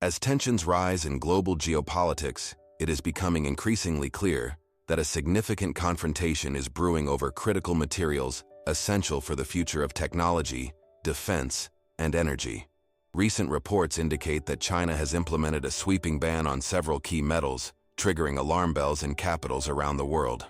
As tensions rise in global geopolitics, it is becoming increasingly clear that a significant confrontation is brewing over critical materials essential for the future of technology, defense, and energy. Recent reports indicate that China has implemented a sweeping ban on several key metals, triggering alarm bells in capitals around the world.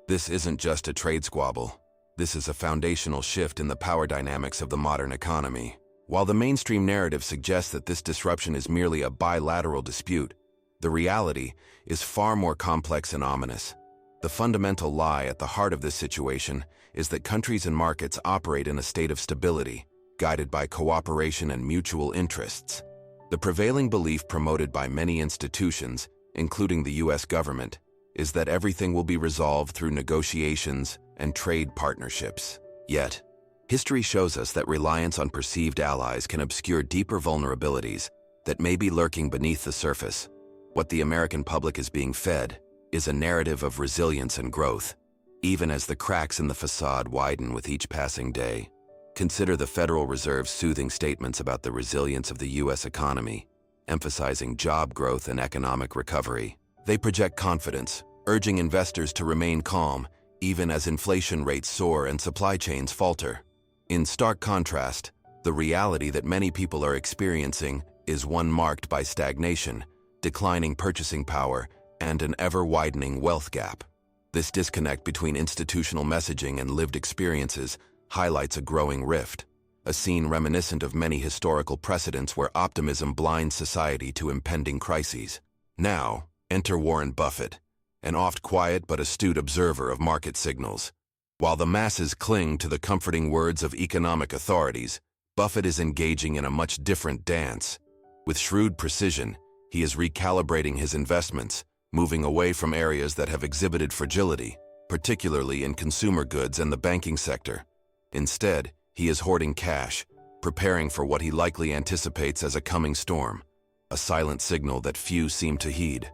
This isn't just a trade squabble. This is a foundational shift in the power dynamics of the modern economy. While the mainstream narrative suggests that this disruption is merely a bilateral dispute, the reality is far more complex and ominous. The fundamental lie at the heart of this situation is that countries and markets operate in a state of stability, guided by cooperation and mutual interests. The prevailing belief promoted by many institutions, including the US government, is that everything will be resolved through negotiations and trade partnerships. Yet, history shows us that reliance on perceived allies can obscure deeper vulnerabilities that may be lurking beneath the surface. What the American public is being fed is a narrative of resilience and growth, even as the cracks in the facade widen with each passing day. Consider the Federal Reserve's soothing statements about the resilience of the US economy, emphasizing job growth and economic recovery. They project confidence, urging investors to remain calm, even as inflation rates soar and supply chains falter. In stark contrast, the reality that many people are experiencing is one marked by stagnation, declining purchasing power, and an ever-widening wealth gap. This disconnect between institutional messaging and lived experiences highlights a growing rift, a scene reminiscent of many historical precedents where optimism blinds society to impending crises. Now, enter Warren Buffett, an oft quiet but astute observer of market signals. While the masses cling to the comforting words of economic authorities, Buffett is engaging in a much different dance. With shrewd precision, he is recalibrating his investments, moving away from areas that have exhibited fragility, particularly in consumer goods and the banking sector. Instead, he is hoarding cash, preparing for what he likely anticipates as a coming storm, a silent signal that few seem to heed.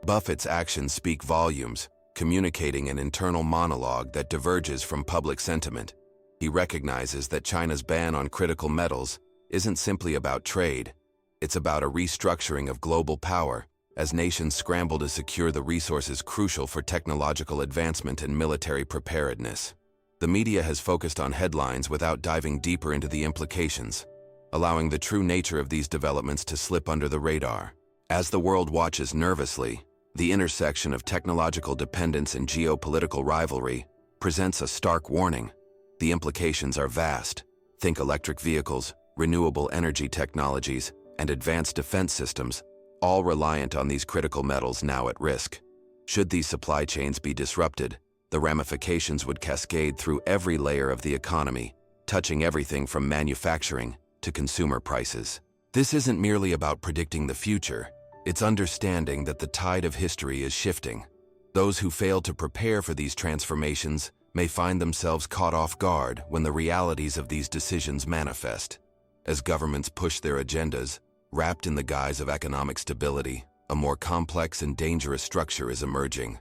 Buffett's actions speak volumes, communicating an internal monologue that diverges from public sentiment. He recognizes that China's ban on critical metals isn't simply about trade. It's about a restructuring of global power as nations scramble to secure the resources crucial for technological advancement and military preparedness. The media has focused on headlines without diving deeper into the implications, allowing the true nature of these developments to slip under the radar. As the world watches nervously, the intersection of technological dependence and geopolitical rivalry presents a stark warning. The implications are vast. Think electric vehicles, renewable energy technologies, and advanced defense systems, all reliant on these critical metals now at risk. Should these supply chains be disrupted, the ramifications would cascade through every layer of the economy, touching everything from manufacturing to consumer prices. This isn't merely about predicting the future, it's understanding that the tide of history is shifting. Those who fail to prepare for these transformations may find themselves caught off guard when the realities of these decisions manifest. As governments push their agendas, wrapped in the guise of economic stability, a more complex and dangerous structure is emerging.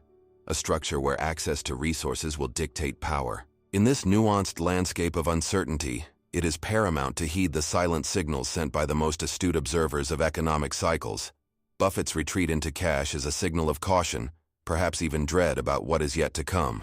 A structure where access to resources will dictate power. In this nuanced landscape of uncertainty, it is paramount to heed the silent signals sent by the most astute observers of economic cycles. Buffett's retreat into cash is a signal of caution, perhaps even dread about what is yet to come.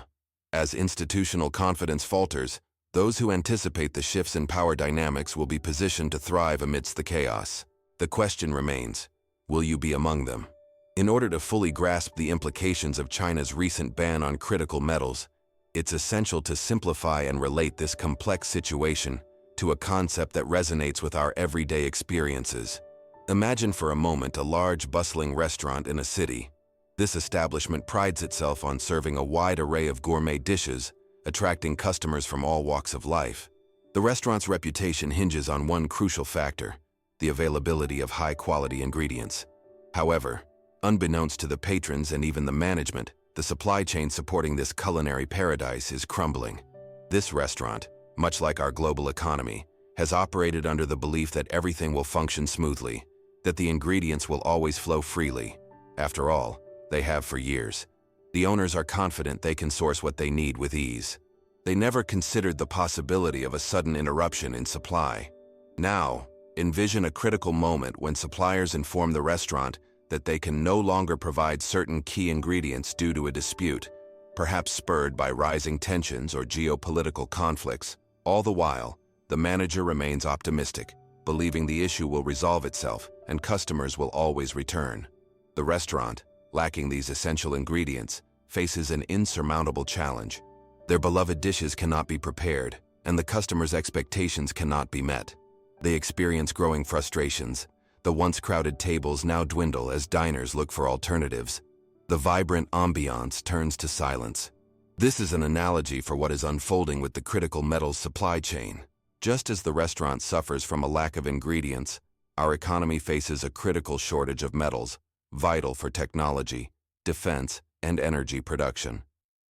As institutional confidence falters, those who anticipate the shifts in power dynamics will be positioned to thrive amidst the chaos. The question remains, will you be among them? In order to fully grasp the implications of China's recent ban on critical metals, it's essential to simplify and relate this complex situation to a concept that resonates with our everyday experiences. Imagine for a moment a large, bustling restaurant in a city. This establishment prides itself on serving a wide array of gourmet dishes, attracting customers from all walks of life. The restaurant's reputation hinges on one crucial factor: the availability of high-quality ingredients. However, unbeknownst to the patrons and even the management, the supply chain supporting this culinary paradise is crumbling. This restaurant, much like our global economy, has operated under the belief that everything will function smoothly, that the ingredients will always flow freely. After all, they have for years. The owners are confident they can source what they need with ease. They never considered the possibility of a sudden interruption in supply. Now, Envision a critical moment when suppliers inform the restaurant that they can no longer provide certain key ingredients due to a dispute, perhaps spurred by rising tensions or geopolitical conflicts. All the while, the manager remains optimistic, believing the issue will resolve itself and customers will always return. The restaurant, lacking these essential ingredients, faces an insurmountable challenge. Their beloved dishes cannot be prepared, and the customer's expectations cannot be met. They experience growing frustrations. The once crowded tables now dwindle as diners look for alternatives. The vibrant ambiance turns to silence. This is an analogy for what is unfolding with the critical metals supply chain. Just as the restaurant suffers from a lack of ingredients, our economy faces a critical shortage of metals, vital for technology, defense, and energy production.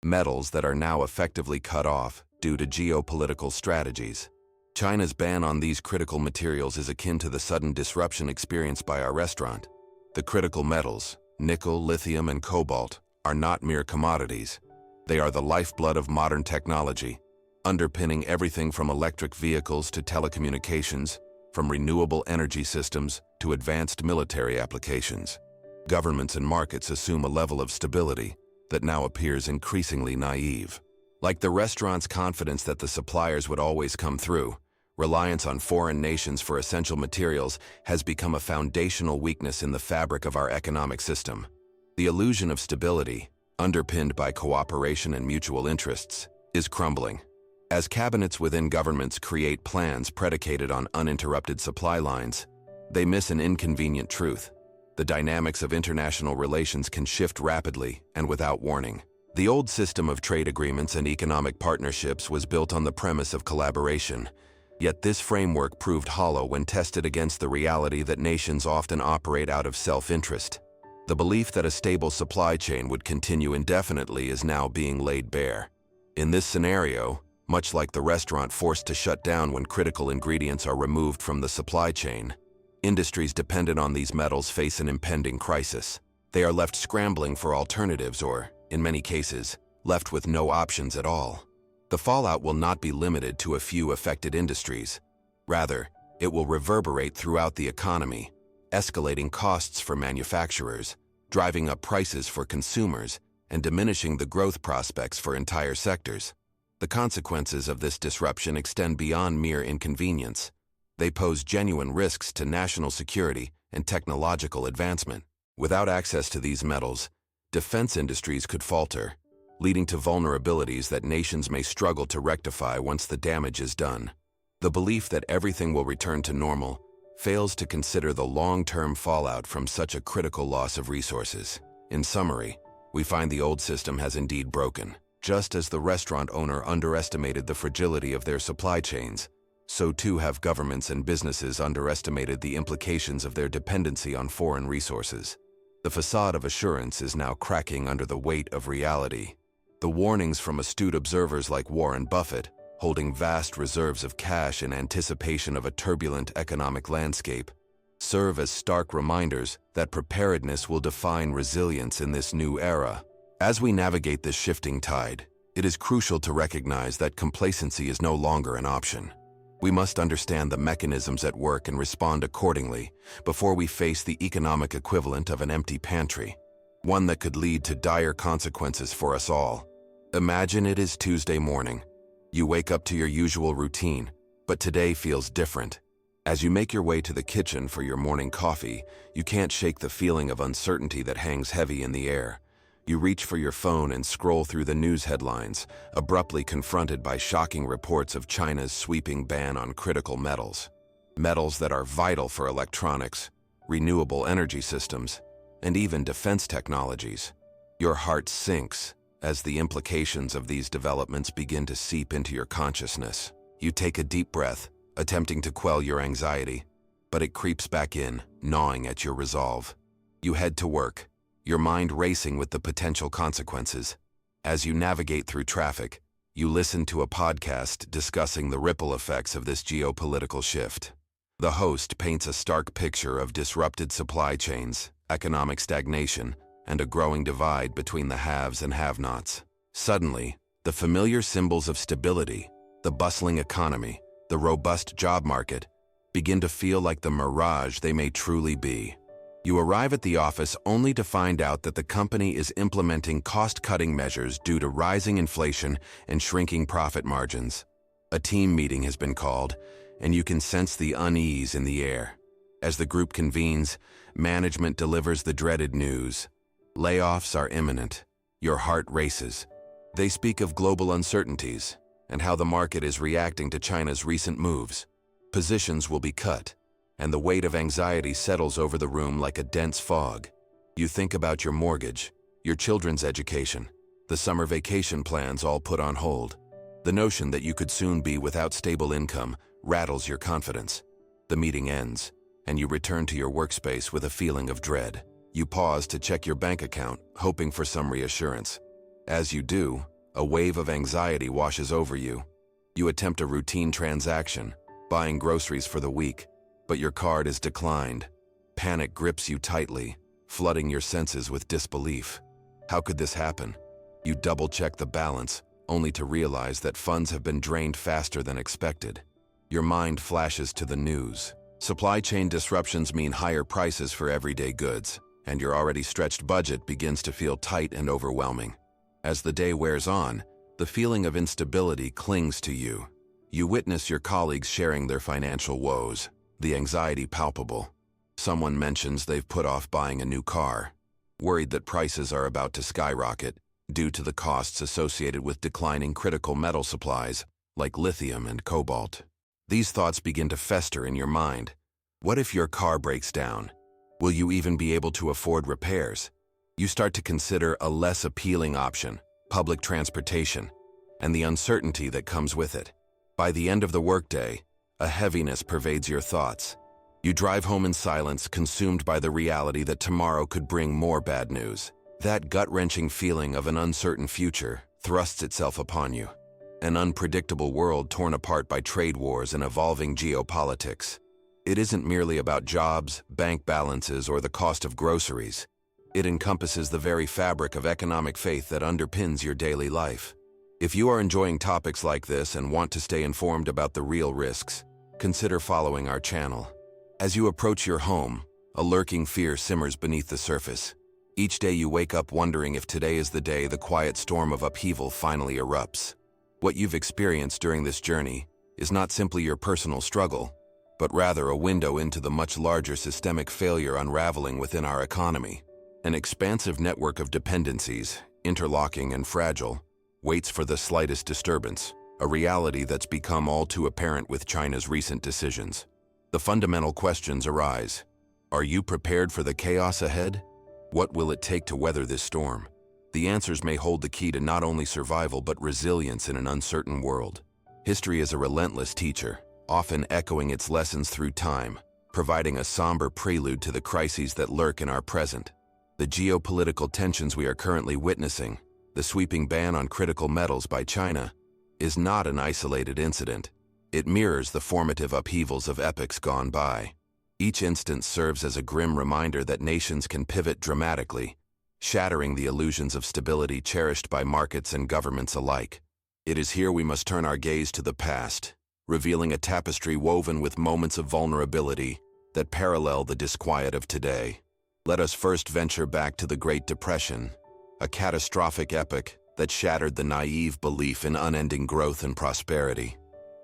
Metals that are now effectively cut off due to geopolitical strategies. China's ban on these critical materials is akin to the sudden disruption experienced by our restaurant. The critical metals, nickel, lithium, and cobalt, are not mere commodities. They are the lifeblood of modern technology, underpinning everything from electric vehicles to telecommunications, from renewable energy systems to advanced military applications. Governments and markets assume a level of stability that now appears increasingly naive. Like the restaurant's confidence that the suppliers would always come through, reliance on foreign nations for essential materials has become a foundational weakness in the fabric of our economic system. The illusion of stability, underpinned by cooperation and mutual interests, is crumbling. As cabinets within governments create plans predicated on uninterrupted supply lines, they miss an inconvenient truth. The dynamics of international relations can shift rapidly and without warning. The old system of trade agreements and economic partnerships was built on the premise of collaboration, yet this framework proved hollow when tested against the reality that nations often operate out of self-interest. The belief that a stable supply chain would continue indefinitely is now being laid bare. In this scenario, much like the restaurant forced to shut down when critical ingredients are removed from the supply chain, industries dependent on these metals face an impending crisis. They are left scrambling for alternatives or, in many cases, left with no options at all. The fallout will not be limited to a few affected industries. Rather, it will reverberate throughout the economy, escalating costs for manufacturers, driving up prices for consumers, and diminishing the growth prospects for entire sectors. The consequences of this disruption extend beyond mere inconvenience. They pose genuine risks to national security and technological advancement. Without access to these metals, defense industries could falter, leading to vulnerabilities that nations may struggle to rectify once the damage is done. The belief that everything will return to normal fails to consider the long-term fallout from such a critical loss of resources. In summary, we find the old system has indeed broken. Just as the restaurant owner underestimated the fragility of their supply chains, so too have governments and businesses underestimated the implications of their dependency on foreign resources. The facade of assurance is now cracking under the weight of reality. The warnings from astute observers like Warren Buffett, holding vast reserves of cash in anticipation of a turbulent economic landscape, serve as stark reminders that preparedness will define resilience in this new era. As we navigate this shifting tide, it is crucial to recognize that complacency is no longer an option. We must understand the mechanisms at work and respond accordingly before we face the economic equivalent of an empty pantry, one that could lead to dire consequences for us all. Imagine it is Tuesday morning. You wake up to your usual routine, but today feels different. As you make your way to the kitchen for your morning coffee, you can't shake the feeling of uncertainty that hangs heavy in the air. You reach for your phone and scroll through the news headlines, abruptly confronted by shocking reports of China's sweeping ban on critical metals. Metals that are vital for electronics, renewable energy systems, and even defense technologies. Your heart sinks as the implications of these developments begin to seep into your consciousness. You take a deep breath, attempting to quell your anxiety, but it creeps back in, gnawing at your resolve. You head to work, your mind racing with the potential consequences. As you navigate through traffic, you listen to a podcast discussing the ripple effects of this geopolitical shift. The host paints a stark picture of disrupted supply chains, economic stagnation, and a growing divide between the haves and have-nots. Suddenly, the familiar symbols of stability, the bustling economy, the robust job market, begin to feel like the mirage they may truly be. You arrive at the office only to find out that the company is implementing cost-cutting measures due to rising inflation and shrinking profit margins. A team meeting has been called, and you can sense the unease in the air. As the group convenes, management delivers the dreaded news. Layoffs are imminent. Your heart races. They speak of global uncertainties and how the market is reacting to China's recent moves. Positions will be cut, and the weight of anxiety settles over the room like a dense fog. You think about your mortgage, your children's education, the summer vacation plans all put on hold. The notion that you could soon be without stable income rattles your confidence. The meeting ends, and you return to your workspace with a feeling of dread. You pause to check your bank account, hoping for some reassurance. As you do, a wave of anxiety washes over you. You attempt a routine transaction, buying groceries for the week, but your card is declined. Panic grips you tightly, flooding your senses with disbelief. How could this happen? You double-check the balance, only to realize that funds have been drained faster than expected. Your mind flashes to the news. Supply chain disruptions mean higher prices for everyday goods, and your already stretched budget begins to feel tight and overwhelming. As the day wears on, the feeling of instability clings to you. You witness your colleagues sharing their financial woes, the anxiety palpable. Someone mentions they've put off buying a new car, worried that prices are about to skyrocket due to the costs associated with declining critical metal supplies like lithium and cobalt. These thoughts begin to fester in your mind. What if your car breaks down? Will you even be able to afford repairs? You start to consider a less appealing option, public transportation, and the uncertainty that comes with it. By the end of the workday, a heaviness pervades your thoughts. You drive home in silence, consumed by the reality that tomorrow could bring more bad news. That gut-wrenching feeling of an uncertain future thrusts itself upon you. An unpredictable world torn apart by trade wars and evolving geopolitics. It isn't merely about jobs, bank balances, or the cost of groceries. It encompasses the very fabric of economic faith that underpins your daily life. If you are enjoying topics like this and want to stay informed about the real risks, consider following our channel. As you approach your home, a lurking fear simmers beneath the surface. Each day you wake up wondering if today is the day the quiet storm of upheaval finally erupts. What you've experienced during this journey is not simply your personal struggle, but rather a window into the much larger systemic failure unraveling within our economy. An expansive network of dependencies, interlocking and fragile, waits for the slightest disturbance, a reality that's become all too apparent with China's recent decisions. The fundamental questions arise. Are you prepared for the chaos ahead? What will it take to weather this storm? The answers may hold the key to not only survival but resilience in an uncertain world. History is a relentless teacher, often echoing its lessons through time, providing a somber prelude to the crises that lurk in our present. The geopolitical tensions we are currently witnessing, the sweeping ban on critical metals by China, is not an isolated incident. It mirrors the formative upheavals of epochs gone by. Each instance serves as a grim reminder that nations can pivot dramatically, shattering the illusions of stability cherished by markets and governments alike. It is here we must turn our gaze to the past, revealing a tapestry woven with moments of vulnerability that parallel the disquiet of today. Let us first venture back to the Great Depression, a catastrophic epoch that shattered the naive belief in unending growth and prosperity.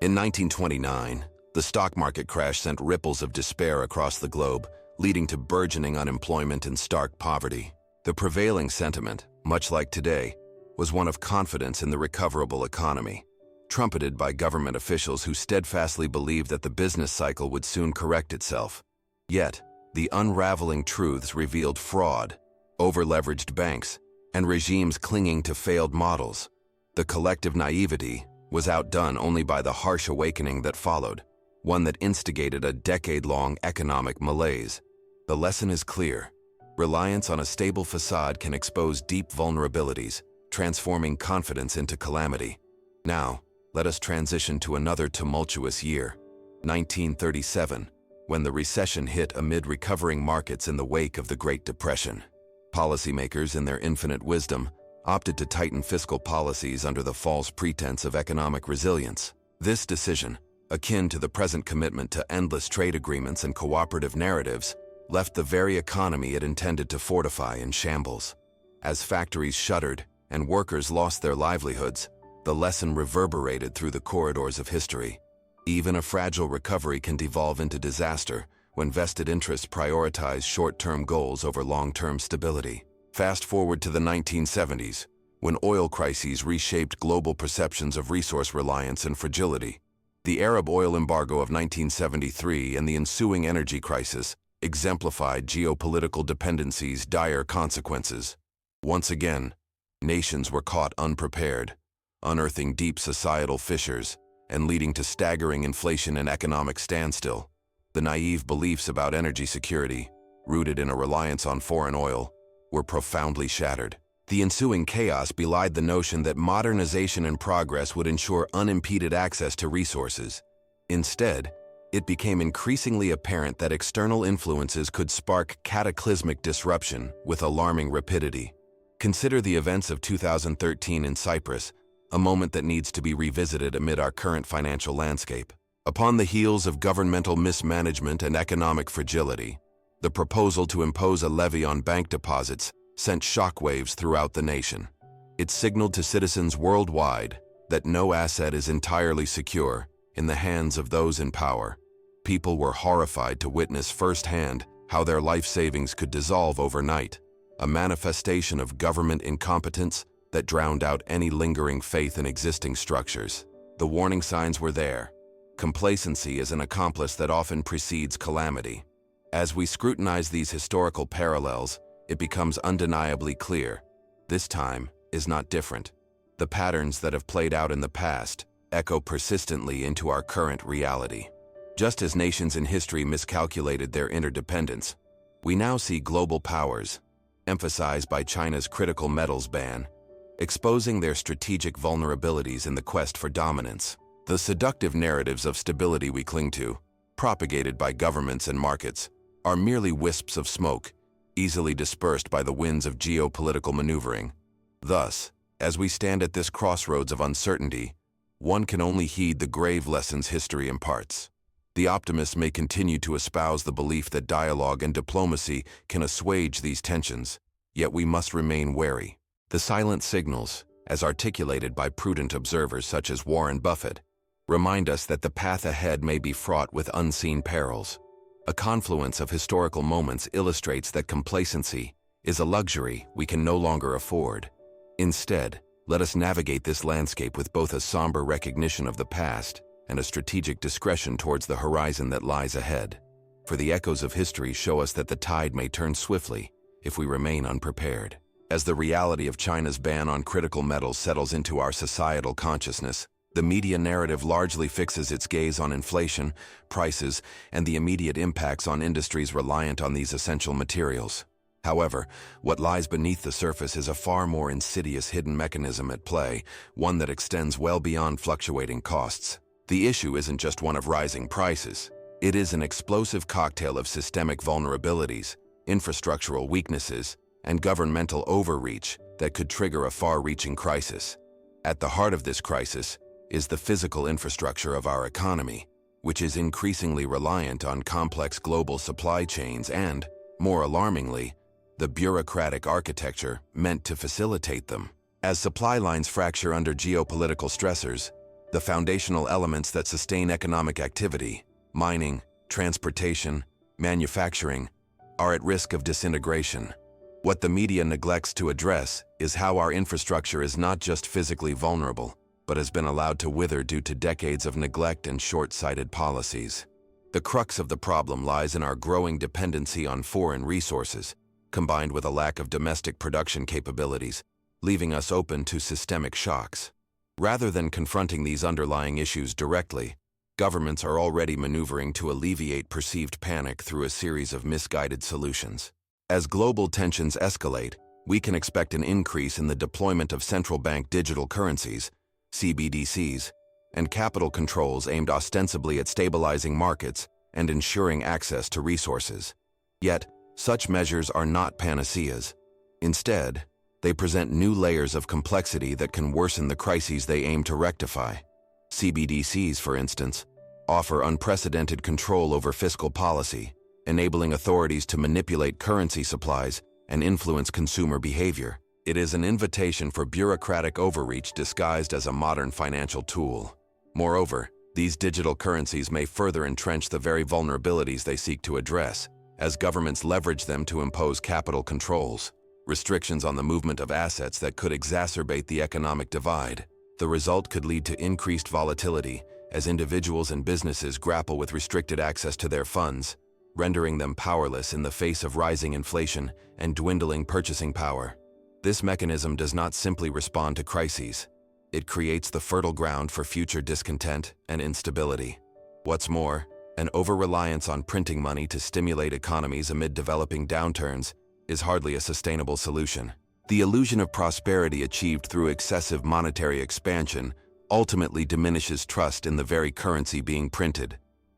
In 1929, the stock market crash sent ripples of despair across the globe, leading to burgeoning unemployment and stark poverty. The prevailing sentiment, much like today, was one of confidence in the recoverable economy, trumpeted by government officials who steadfastly believed that the business cycle would soon correct itself. Yet, the unraveling truths revealed fraud, over-leveraged banks, and regimes clinging to failed models. The collective naivety was outdone only by the harsh awakening that followed, one that instigated a decade-long economic malaise. The lesson is clear. Reliance on a stable facade can expose deep vulnerabilities, transforming confidence into calamity. Now, let us transition to another tumultuous year, 1937, when the recession hit amid recovering markets in the wake of the Great Depression. Policymakers, in their infinite wisdom, opted to tighten fiscal policies under the false pretense of economic resilience. This decision, akin to the present commitment to endless trade agreements and cooperative narratives, left the very economy it intended to fortify in shambles. As factories shuttered and workers lost their livelihoods, the lesson reverberated through the corridors of history. Even a fragile recovery can devolve into disaster when vested interests prioritize short-term goals over long-term stability. Fast forward to the 1970s, when oil crises reshaped global perceptions of resource reliance and fragility. The Arab oil embargo of 1973 and the ensuing energy crisis exemplified geopolitical dependency's dire consequences. Once again, nations were caught unprepared, unearthing deep societal fissures and leading to staggering inflation and economic standstill. The naive beliefs about energy security, rooted in a reliance on foreign oil, were profoundly shattered. The ensuing chaos belied the notion that modernization and progress would ensure unimpeded access to resources. Instead, it became increasingly apparent that external influences could spark cataclysmic disruption with alarming rapidity. Consider the events of 2013 in Cyprus, a moment that needs to be revisited amid our current financial landscape. Upon the heels of governmental mismanagement and economic fragility, the proposal to impose a levy on bank deposits sent shockwaves throughout the nation. It signaled to citizens worldwide that no asset is entirely secure in the hands of those in power. People were horrified to witness firsthand how their life savings could dissolve overnight, a manifestation of government incompetence that drowned out any lingering faith in existing structures. The warning signs were there. Complacency is an accomplice that often precedes calamity. As we scrutinize these historical parallels, it becomes undeniably clear. This time is not different. The patterns that have played out in the past echo persistently into our current reality. Just as nations in history miscalculated their interdependence, we now see global powers, emphasized by China's critical metals ban, exposing their strategic vulnerabilities in the quest for dominance. The seductive narratives of stability we cling to, propagated by governments and markets, are merely wisps of smoke, easily dispersed by the winds of geopolitical maneuvering. Thus, as we stand at this crossroads of uncertainty, one can only heed the grave lessons history imparts. The optimist may continue to espouse the belief that dialogue and diplomacy can assuage these tensions, yet we must remain wary. The silent signals, as articulated by prudent observers such as Warren Buffett, remind us that the path ahead may be fraught with unseen perils. A confluence of historical moments illustrates that complacency is a luxury we can no longer afford. Instead, let us navigate this landscape with both a somber recognition of the past and a strategic discretion towards the horizon that lies ahead. For the echoes of history show us that the tide may turn swiftly if we remain unprepared. As the reality of China's ban on critical metals settles into our societal consciousness, the media narrative largely fixes its gaze on inflation, prices, and the immediate impacts on industries reliant on these essential materials. However, what lies beneath the surface is a far more insidious hidden mechanism at play, one that extends well beyond fluctuating costs. The issue isn't just one of rising prices. It is an explosive cocktail of systemic vulnerabilities, infrastructural weaknesses, and governmental overreach that could trigger a far-reaching crisis. At the heart of this crisis is the physical infrastructure of our economy, which is increasingly reliant on complex global supply chains and, more alarmingly, the bureaucratic architecture meant to facilitate them. As supply lines fracture under geopolitical stressors, the foundational elements that sustain economic activity, mining, transportation, manufacturing, are at risk of disintegration. What the media neglects to address is how our infrastructure is not just physically vulnerable, but has been allowed to wither due to decades of neglect and short-sighted policies. The crux of the problem lies in our growing dependency on foreign resources, combined with a lack of domestic production capabilities, leaving us open to systemic shocks. Rather than confronting these underlying issues directly, governments are already maneuvering to alleviate perceived panic through a series of misguided solutions. As global tensions escalate, we can expect an increase in the deployment of central bank digital currencies, CBDCs, and capital controls aimed ostensibly at stabilizing markets and ensuring access to resources. Yet, such measures are not panaceas. Instead, they present new layers of complexity that can worsen the crises they aim to rectify. CBDCs, for instance, offer unprecedented control over fiscal policy, enabling authorities to manipulate currency supplies and influence consumer behavior. It is an invitation for bureaucratic overreach disguised as a modern financial tool. Moreover, these digital currencies may further entrench the very vulnerabilities they seek to address, as governments leverage them to impose capital controls, restrictions on the movement of assets that could exacerbate the economic divide. The result could lead to increased volatility as individuals and businesses grapple with restricted access to their funds, rendering them powerless in the face of rising inflation and dwindling purchasing power. This mechanism does not simply respond to crises. It creates the fertile ground for future discontent and instability. What's more, an over-reliance on printing money to stimulate economies amid developing downturns is hardly a sustainable solution. The illusion of prosperity achieved through excessive monetary expansion ultimately diminishes trust in the very currency being printed.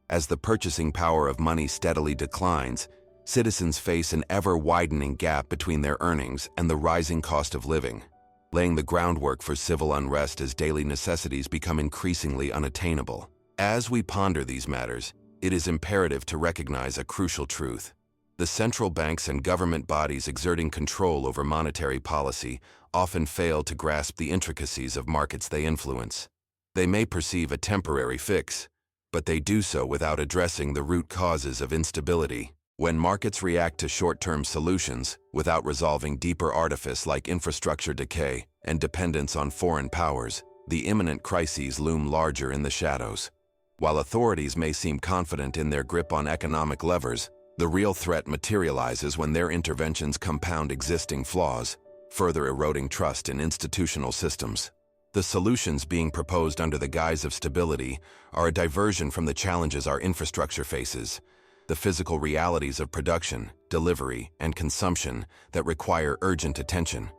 As the purchasing power of money steadily declines, citizens face an ever-widening gap between their earnings and the rising cost of living, laying the groundwork for civil unrest as daily necessities become increasingly unattainable. As we ponder these matters, it is imperative to recognize a crucial truth. The central banks and government bodies exerting control over monetary policy often fail to grasp the intricacies of markets they influence. They may perceive a temporary fix, but they do so without addressing the root causes of instability. When markets react to short-term solutions without resolving deeper artifice like infrastructure decay and dependence on foreign powers, the imminent crises loom larger in the shadows. While authorities may seem confident in their grip on economic levers, the real threat materializes when their interventions compound existing flaws, further eroding trust in institutional systems. The solutions being proposed under the guise of stability are a diversion from the challenges our infrastructure faces, the physical realities of production, delivery, and consumption that require urgent attention.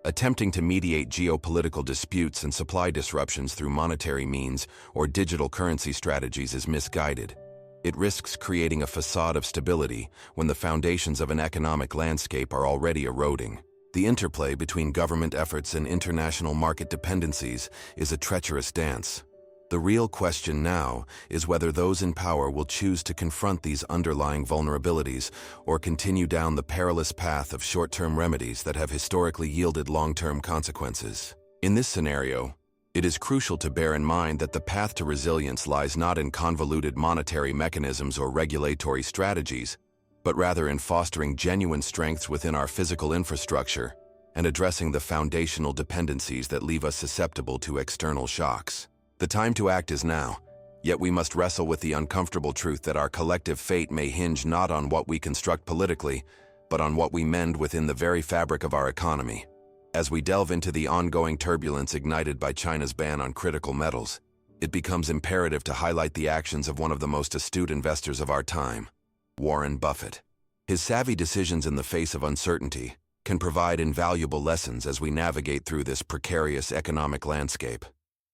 Attempting to mediate geopolitical disputes and supply disruptions through monetary means or digital currency strategies is misguided. It risks creating a facade of stability when the foundations of an economic landscape are already eroding. The interplay between government efforts and international market dependencies is a treacherous dance. The real question now is whether those in power will choose to confront these underlying vulnerabilities or continue down the perilous path of short-term remedies that have historically yielded long-term consequences. In this scenario, it is crucial to bear in mind that the path to resilience lies not in convoluted monetary mechanisms or regulatory strategies, but rather in fostering genuine strengths within our physical infrastructure and addressing the foundational dependencies that leave us susceptible to external shocks. The time to act is now, yet we must wrestle with the uncomfortable truth that our collective fate may hinge not on what we construct politically, but on what we mend within the very fabric of our economy. As we delve into the ongoing turbulence ignited by China's ban on critical metals, it becomes imperative to highlight the actions of one of the most astute investors of our time, Warren Buffett. His savvy decisions in the face of uncertainty can provide invaluable lessons as we navigate through this precarious economic landscape.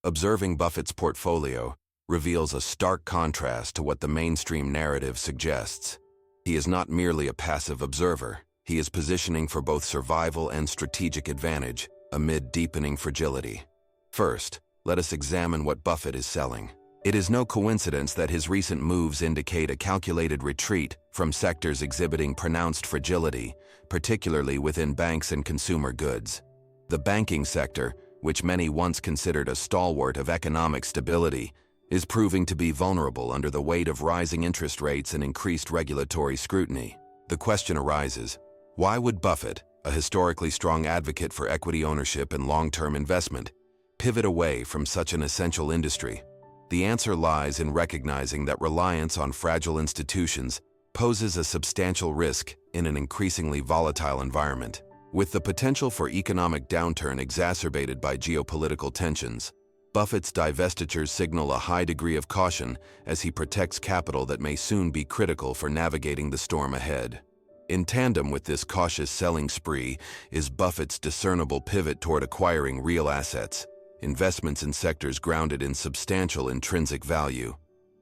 Observing Buffett's portfolio reveals a stark contrast to what the mainstream narrative suggests. He is not merely a passive observer. He is positioning for both survival and strategic advantage amid deepening fragility. First, let us examine what Buffett is selling. It is no coincidence that his recent moves indicate a calculated retreat from sectors exhibiting pronounced fragility, particularly within banks and consumer goods. The banking sector, which many once considered a stalwart of economic stability, is proving to be vulnerable under the weight of rising interest rates and increased regulatory scrutiny. The question arises, why would Buffett, a historically strong advocate for equity ownership and long-term investment, pivot away from such an essential industry? The answer lies in recognizing that reliance on fragile institutions poses a substantial risk in an increasingly volatile environment. With the potential for economic downturn exacerbated by geopolitical tensions, Buffett's divestitures signal a high degree of caution as he protects capital that may soon be critical for navigating the storm ahead. In tandem with this cautious selling spree is Buffett's discernible pivot toward acquiring real assets, investments in sectors grounded in substantial intrinsic value.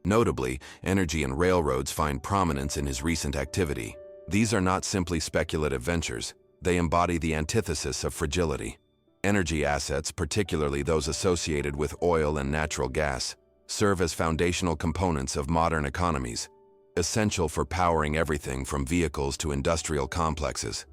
Notably, energy and railroads find prominence in his recent activity. These are not simply speculative ventures. They embody the antithesis of fragility. Energy assets, particularly those associated with oil and natural gas, serve as foundational components of modern economies, essential for powering everything from vehicles to industrial complexes.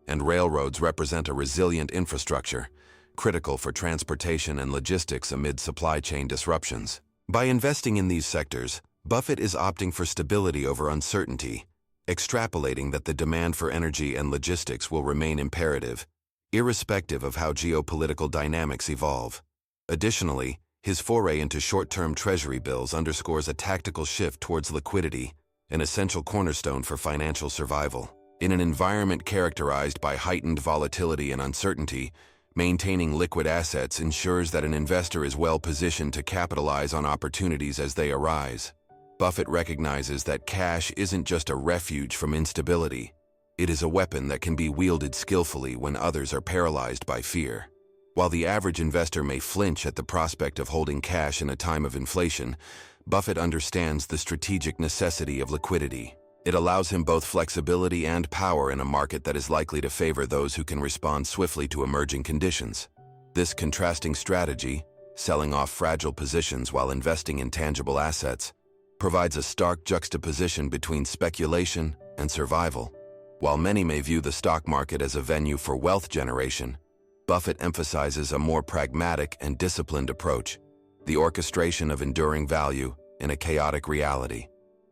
And railroads represent a resilient infrastructure, critical for transportation and logistics amid supply chain disruptions. By investing in these sectors, Buffett is opting for stability over uncertainty, extrapolating that the demand for energy and logistics will remain imperative, irrespective of how geopolitical dynamics evolve. Additionally, his foray into short-term treasury bills underscores a tactical shift towards liquidity, an essential cornerstone for financial survival. In an environment characterized by heightened volatility and uncertainty, maintaining liquid assets ensures that an investor is well positioned to capitalize on opportunities as they arise. Buffett recognizes that cash isn't just a refuge from instability. It is a weapon that can be wielded skillfully when others are paralyzed by fear. While the average investor may flinch at the prospect of holding cash in a time of inflation, Buffett understands the strategic necessity of liquidity. It allows him both flexibility and power in a market that is likely to favor those who can respond swiftly to emerging conditions. This contrasting strategy, selling off fragile positions while investing in tangible assets, provides a stark juxtaposition between speculation and survival. While many may view the stock market as a venue for wealth generation, Buffett emphasizes a more pragmatic and disciplined approach, the orchestration of enduring value in a chaotic reality.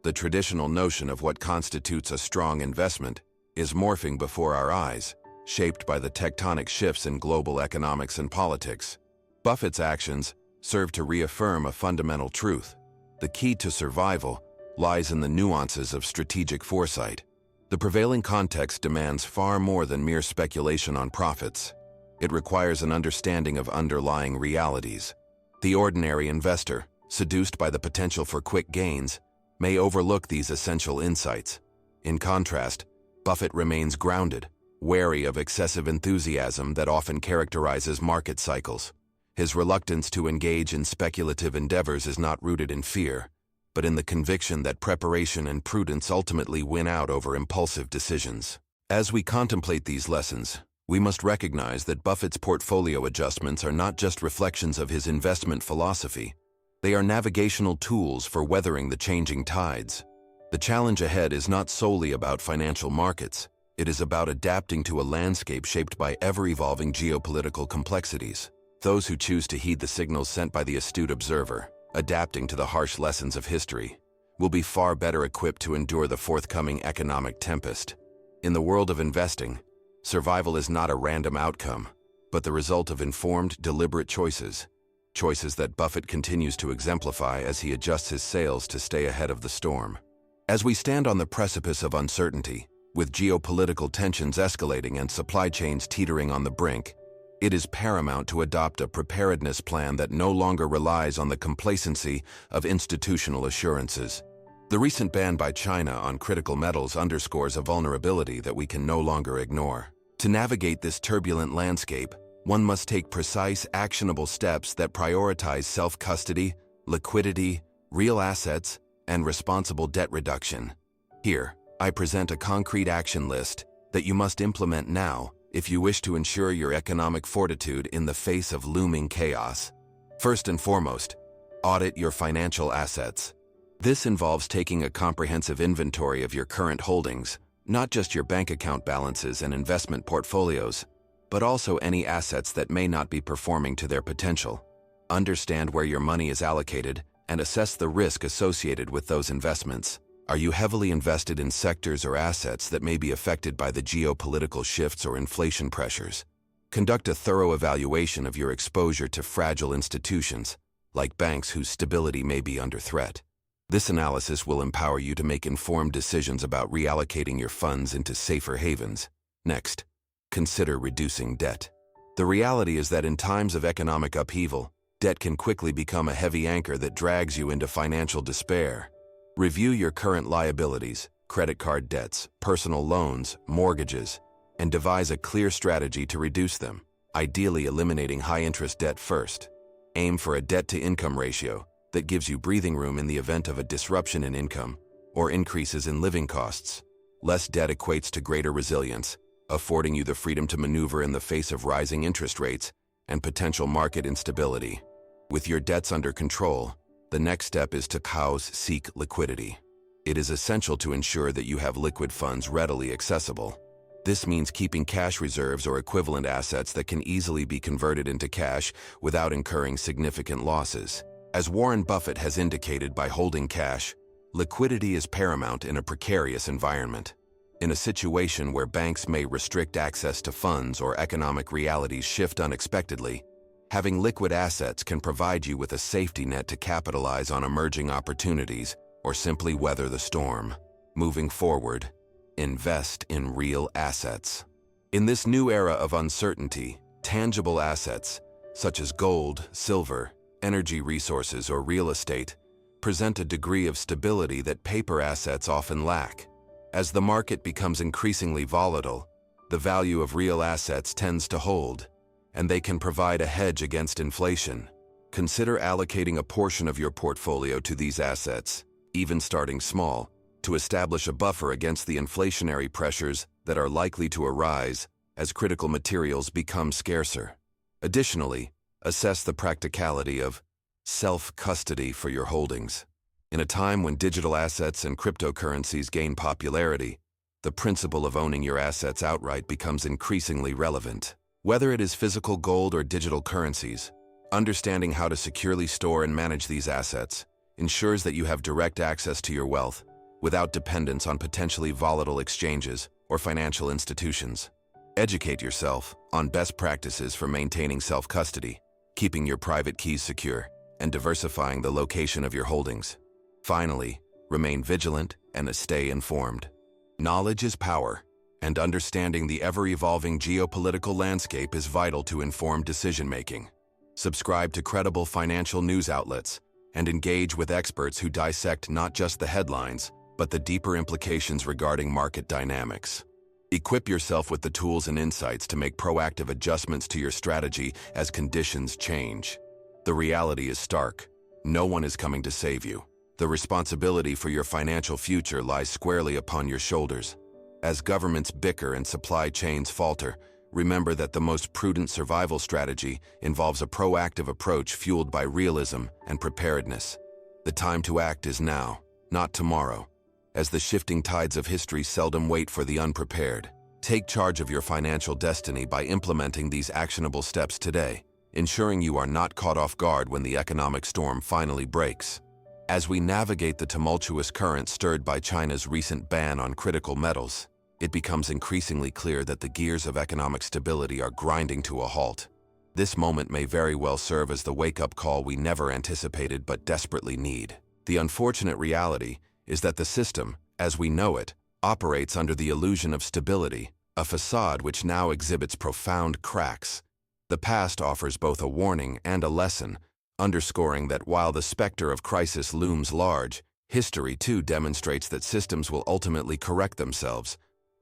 The traditional notion of what constitutes a strong investment is morphing before our eyes, shaped by the tectonic shifts in global economics and politics. Buffett's actions serve to reaffirm a fundamental truth. The key to survival lies in the nuances of strategic foresight. The prevailing context demands far more than mere speculation on profits. It requires an understanding of underlying realities. The ordinary investor, seduced by the potential for quick gains, may overlook these essential insights. In contrast, Buffett remains grounded, wary of excessive enthusiasm that often characterizes market cycles. His reluctance to engage in speculative endeavors is not rooted in fear, but in the conviction that preparation and prudence ultimately win out over impulsive decisions. As we contemplate these lessons, we must recognize that Buffett's portfolio adjustments are not just reflections of his investment philosophy. They are navigational tools for weathering the changing tides. The challenge ahead is not solely about financial markets. It is about adapting to a landscape shaped by ever-evolving geopolitical complexities. Those who choose to heed the signals sent by the astute observer, adapting to the harsh lessons of history, will be far better equipped to endure the forthcoming economic tempest. In the world of investing, survival is not a random outcome, but the result of informed, deliberate choices that Buffett continues to exemplify as he adjusts his sails to stay ahead of the storm. As we stand on the precipice of uncertainty, with geopolitical tensions escalating and supply chains teetering on the brink, it is paramount to adopt a preparedness plan that no longer relies on the complacency of institutional assurances. The recent ban by China on critical metals underscores a vulnerability that we can no longer ignore. To navigate this turbulent landscape, one must take precise, actionable steps that prioritize self-custody, liquidity, real assets, and responsible debt reduction. Here, I present a concrete action list that you must implement now if you wish to ensure your economic fortitude in the face of looming chaos. First and foremost, audit your financial assets. This involves taking a comprehensive inventory of your current holdings, not just your bank account balances and investment portfolios, but also any assets that may not be performing to their potential. Understand where your money is allocated and assess the risk associated with those investments. Are you heavily invested in sectors or assets that may be affected by the geopolitical shifts or inflation pressures? Conduct a thorough evaluation of your exposure to fragile institutions, like banks whose stability may be under threat. This analysis will empower you to make informed decisions about reallocating your funds into safer havens. Next, consider reducing debt. The reality is that in times of economic upheaval, debt can quickly become a heavy anchor that drags you into financial despair. Review your current liabilities, credit card debts, personal loans, mortgages, and devise a clear strategy to reduce them, ideally eliminating high-interest debt first. Aim for a debt-to-income ratio that gives you breathing room in the event of a disruption in income or increases in living costs. Less debt equates to greater resilience, affording you the freedom to maneuver in the face of rising interest rates and potential market instability. With your debts under control, The next step is to seek liquidity. It is essential to ensure that you have liquid funds readily accessible. This means keeping cash reserves or equivalent assets that can easily be converted into cash without incurring significant losses. As Warren Buffett has indicated, by holding cash, liquidity is paramount in a precarious environment. In a situation where banks may restrict access to funds or economic realities shift unexpectedly, having liquid assets can provide you with a safety net to capitalize on emerging opportunities or simply weather the storm. Moving forward, invest in real assets. In this new era of uncertainty, tangible assets, such as gold, silver, energy resources, or real estate, present a degree of stability that paper assets often lack. As the market becomes increasingly volatile, the value of real assets tends to hold, and they can provide a hedge against inflation. Consider allocating a portion of your portfolio to these assets, even starting small, to establish a buffer against the inflationary pressures that are likely to arise as critical materials become scarcer. Additionally, assess the practicality of self-custody for your holdings. In a time when digital assets and cryptocurrencies gain popularity, the principle of owning your assets outright becomes increasingly relevant. Whether it is physical gold or digital currencies, understanding how to securely store and manage these assets ensures that you have direct access to your wealth without dependence on potentially volatile exchanges or financial institutions. Educate yourself on best practices for maintaining self-custody, keeping your private keys secure, and diversifying the location of your holdings. Finally, remain vigilant and stay informed. Knowledge is power, and understanding the ever-evolving geopolitical landscape is vital to informed decision-making. Subscribe to credible financial news outlets and engage with experts who dissect not just the headlines, but the deeper implications regarding market dynamics. Equip yourself with the tools and insights to make proactive adjustments to your strategy as conditions change. The reality is stark. No one is coming to save you. The responsibility for your financial future lies squarely upon your shoulders. As governments bicker and supply chains falter, remember that the most prudent survival strategy involves a proactive approach fueled by realism and preparedness. The time to act is now, not tomorrow, as the shifting tides of history seldom wait for the unprepared. Take charge of your financial destiny by implementing these actionable steps today, ensuring you are not caught off guard when the economic storm finally breaks. As we navigate the tumultuous current stirred by China's recent ban on critical metals, it becomes increasingly clear that the gears of economic stability are grinding to a halt. This moment may very well serve as the wake-up call we never anticipated but desperately need. The unfortunate reality is that the system, as we know it, operates under the illusion of stability, a facade which now exhibits profound cracks. The past offers both a warning and a lesson, underscoring that while the specter of crisis looms large, history too demonstrates that systems will ultimately correct themselves,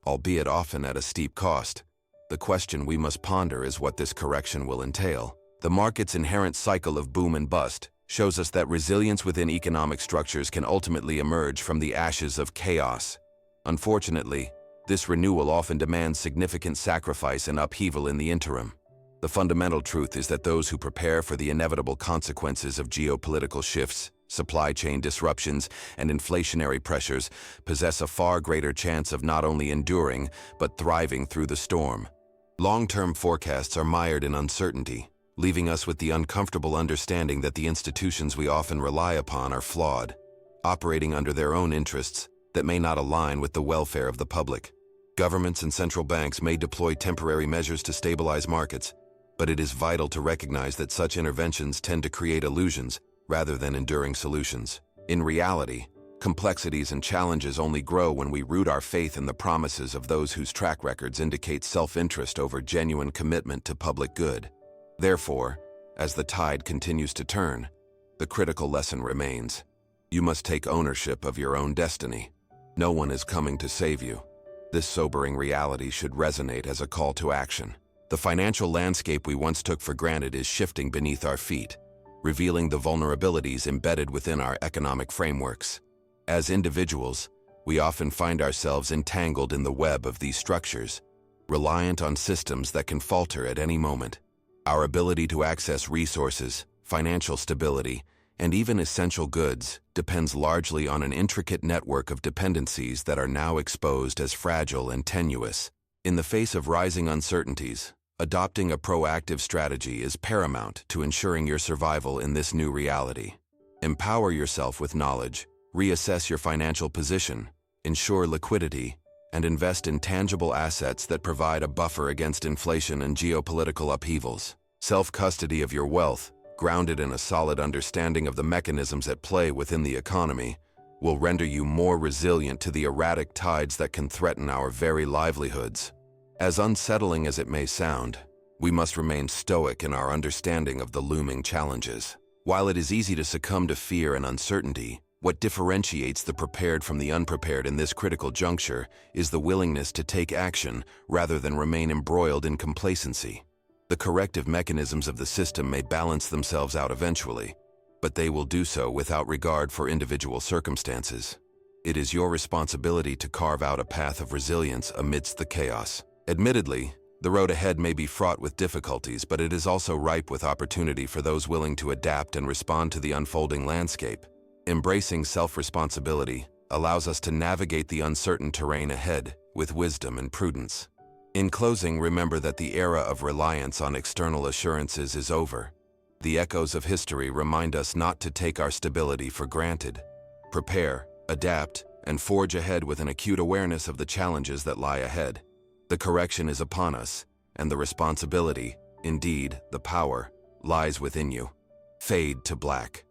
albeit often at a steep cost. The question we must ponder is what this correction will entail. The market's inherent cycle of boom and bust shows us that resilience within economic structures can ultimately emerge from the ashes of chaos. Unfortunately, this renewal often demands significant sacrifice and upheaval in the interim. The fundamental truth is that those who prepare for the inevitable consequences of geopolitical shifts, supply chain disruptions, and inflationary pressures possess a far greater chance of not only enduring, but thriving through the storm. Long-term forecasts are mired in uncertainty, leaving us with the uncomfortable understanding that the institutions we often rely upon are flawed, operating under their own interests that may not align with the welfare of the public. Governments and central banks may deploy temporary measures to stabilize markets, but it is vital to recognize that such interventions tend to create illusions rather than enduring solutions. In reality, complexities and challenges only grow when we root our faith in the promises of those whose track records indicate self-interest over genuine commitment to public good. Therefore, as the tide continues to turn, the critical lesson remains. You must take ownership of your own destiny. No one is coming to save you. This sobering reality should resonate as a call to action. The financial landscape we once took for granted is shifting beneath our feet, revealing the vulnerabilities embedded within our economic frameworks. As individuals, we often find ourselves entangled in the web of these structures, reliant on systems that can falter at any moment. Our ability to access resources, financial stability, and even essential goods, depends largely on an intricate network of dependencies that are now exposed as fragile and tenuous. In the face of rising uncertainties, adopting a proactive strategy is paramount to ensuring your survival in this new reality. Empower yourself with knowledge, reassess your financial position, ensure liquidity, and invest in tangible assets that provide a buffer against inflation and geopolitical upheavals. Self-custody of your wealth, grounded in a solid understanding of the mechanisms at play within the economy, will render you more resilient to the erratic tides that can threaten our very livelihoods. As unsettling as it may sound, we must remain stoic in our understanding of the looming challenges. While it is easy to succumb to fear and uncertainty, what differentiates the prepared from the unprepared in this critical juncture is the willingness to take action rather than remain embroiled in complacency. The corrective mechanisms of the system may balance themselves out eventually, but they will do so without regard for individual circumstances. It is your responsibility to carve out a path of resilience amidst the chaos. Admittedly, the road ahead may be fraught with difficulties, but it is also ripe with opportunity for those willing to adapt and respond to the unfolding landscape. Embracing self-responsibility allows us to navigate the uncertain terrain ahead with wisdom and prudence. In closing, remember that the era of reliance on external assurances is over. The echoes of history remind us not to take our stability for granted. Prepare, adapt, and forge ahead with an acute awareness of the challenges that lie ahead. The correction is upon us, and the responsibility, indeed, the power, lies within you. Fade to black.